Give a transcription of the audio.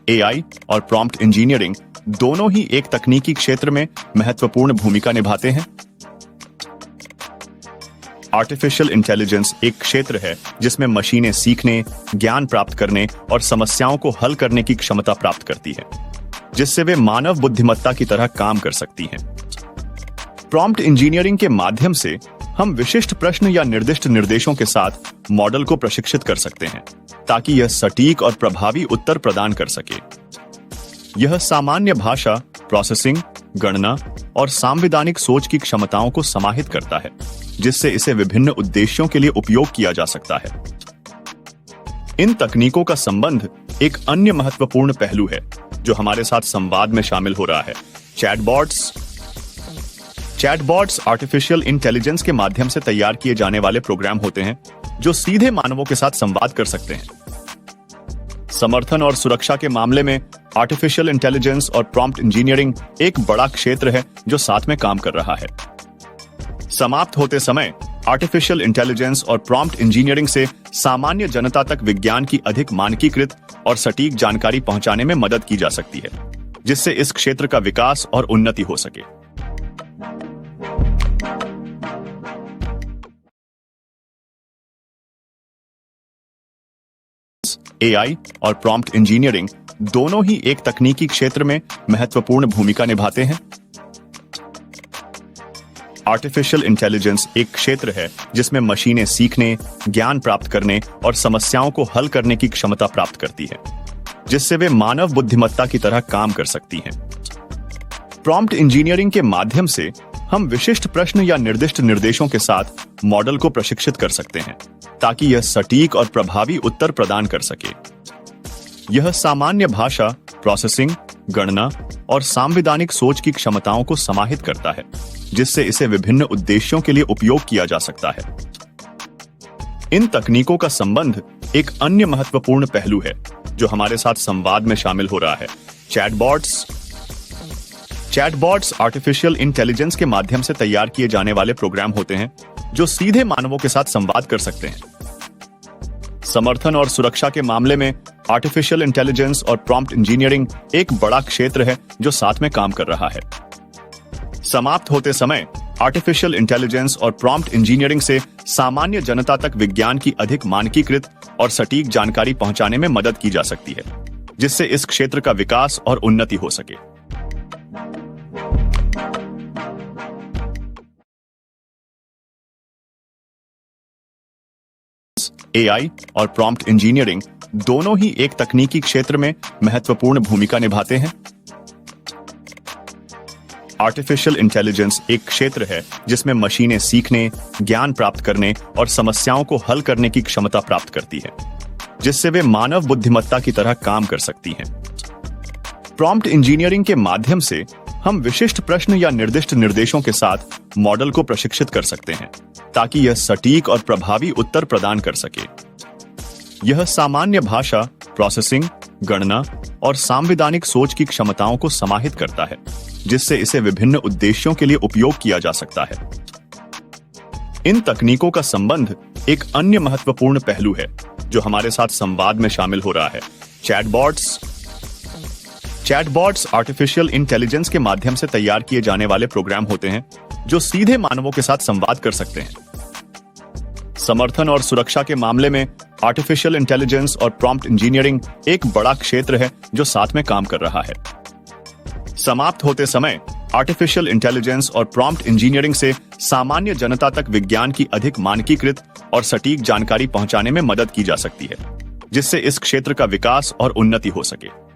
AI और prompt engineering दोनों ही एक तकनीकी क्षेत्र में महत्वपूर्ण भूमिका निभाते हैं। आर्टिफिशियल इंटेलिजेंस एक क्षेत्र है जिसमें मशीनें सीखने, ज्ञान प्राप्त करने और समस्याओं को हल करने की क्षमता प्राप्त करती है, जिससे वे मानव बुद्धिमत्ता की तरह काम कर सकती हैं। प्रॉम्प्ट इंजीनियरिंग के माध्यम से हम विशिष्ट प्रश्न या निर्दिष्ट निर्देशों के साथ मॉडल को प्रशिक्षित कर सकते हैं ताकि यह सटीक और प्रभावी उत्तर प्रदान कर सके। यह सामान्य भाषा प्रोसेसिंग, गणना और संवैधानिक सोच की क्षमताओं को समाहित करता है, जिससे इसे विभिन्न उद्देश्यों के लिए उपयोग किया जा सकता है। इन तकनीकों का संबंध एक अन्य महत्वपूर्ण पहलू है जो हमारे साथ संवाद में शामिल हो रहा है, चैटबॉट्स आर्टिफिशियल इंटेलिजेंस के माध्यम से तैयार किए जाने वाले प्रोग्राम होते हैं जो सीधे मानवों के साथ संवाद कर सकते हैं। समर्थन और सुरक्षा के मामले में आर्टिफिशियल इंटेलिजेंस और प्रॉम्प्ट इंजीनियरिंग एक बड़ा क्षेत्र है जो साथ में काम कर रहा है। समाप्त होते समय आर्टिफिशियल इंटेलिजेंस और प्रॉम्प्ट इंजीनियरिंग से सामान्य जनता तक विज्ञान की अधिक मानकीकृत और सटीक जानकारी पहुंचाने में मदद की जा सकती है, जिससे इस क्षेत्र का विकास और उन्नति हो सके। एआई और प्रॉम्प्ट इंजीनियरिंग दोनों ही एक तकनीकी क्षेत्र में महत्वपूर्ण भूमिका निभाते हैं। आर्टिफिशियल इंटेलिजेंस एक क्षेत्र है जिसमें मशीनें सीखने, ज्ञान प्राप्त करने और समस्याओं को हल करने की क्षमता प्राप्त करती है, जिससे वे मानव बुद्धिमत्ता की तरह काम कर सकती हैं। प्रॉम्प्ट इंजीनियरिंग के माध्यम से हम विशिष्ट प्रश्न या निर्दिष्ट निर्देशों के साथ मॉडल को प्रशिक्षित कर सकते हैं ताकि यह सटीक और प्रभावी उत्तर प्रदान कर सके। यह सामान्य भाषा प्रोसेसिंग, गणना और संवैधानिक सोच की क्षमताओं को समाहित करता है, जिससे इसे विभिन्न उद्देश्यों के लिए उपयोग किया जा सकता है। इन तकनीकों का संबंध एक अन्य महत्वपूर्ण पहलू है जो हमारे साथ संवाद में शामिल हो रहा है, चैटबॉट्स आर्टिफिशियल इंटेलिजेंस के माध्यम से तैयार किए जाने वाले प्रोग्राम होते हैं जो सीधे मानवों के साथ संवाद कर सकते हैं। समर्थन और सुरक्षा के मामले में आर्टिफिशियल इंटेलिजेंस और प्रॉम्प्ट इंजीनियरिंग एक बड़ा क्षेत्र है जो साथ में काम कर रहा है। समाप्त होते समय आर्टिफिशियल इंटेलिजेंस और प्रॉम्प्ट इंजीनियरिंग से सामान्य जनता तक विज्ञान की अधिक मानकीकृत और सटीक जानकारी पहुंचाने में मदद की जा सकती है, जिससे इस क्षेत्र का विकास और उन्नति हो सके। एआई और प्रॉम्प्ट इंजीनियरिंग दोनों ही एक तकनीकी क्षेत्र में महत्वपूर्ण भूमिका निभाते हैं। आर्टिफिशियल इंटेलिजेंस एक क्षेत्र है जिसमें मशीनें सीखने, ज्ञान प्राप्त करने और समस्याओं को हल करने की क्षमता प्राप्त करती है, जिससे वे मानव बुद्धिमत्ता की तरह काम कर सकती हैं। प्रॉम्प्ट इंजीनियरिंग के माध्यम से हम विशिष्ट प्रश्न या निर्दिष्ट निर्देशों के साथ मॉडल को प्रशिक्षित कर सकते हैं ताकि यह सटीक और प्रभावी उत्तर प्रदान कर सके। यह सामान्य भाषा प्रोसेसिंग, गणना और संवैधानिक सोच की क्षमताओं को समाहित करता है, जिससे इसे विभिन्न उद्देश्यों के लिए उपयोग किया जा सकता है। इन तकनीकों का संबंध एक अन्य महत्वपूर्ण पहलू है जो हमारे साथ संवाद में शामिल हो रहा है, चैटबॉट्स आर्टिफिशियल इंटेलिजेंस के माध्यम से तैयार किए जाने वाले प्रोग्राम होते हैं जो सीधे मानवों के साथ संवाद कर सकते हैं। समर्थन और सुरक्षा के मामले में आर्टिफिशियल इंटेलिजेंस और प्रॉम्प्ट इंजीनियरिंग एक बड़ा क्षेत्र है जो साथ में काम कर रहा है। समाप्त होते समय आर्टिफिशियल इंटेलिजेंस और प्रॉम्प्ट इंजीनियरिंग से सामान्य जनता तक विज्ञान की अधिक मानकीकृत और सटीक जानकारी पहुंचाने में मदद की जा सकती है, जिससे इस क्षेत्र का विकास और उन्नति हो सके।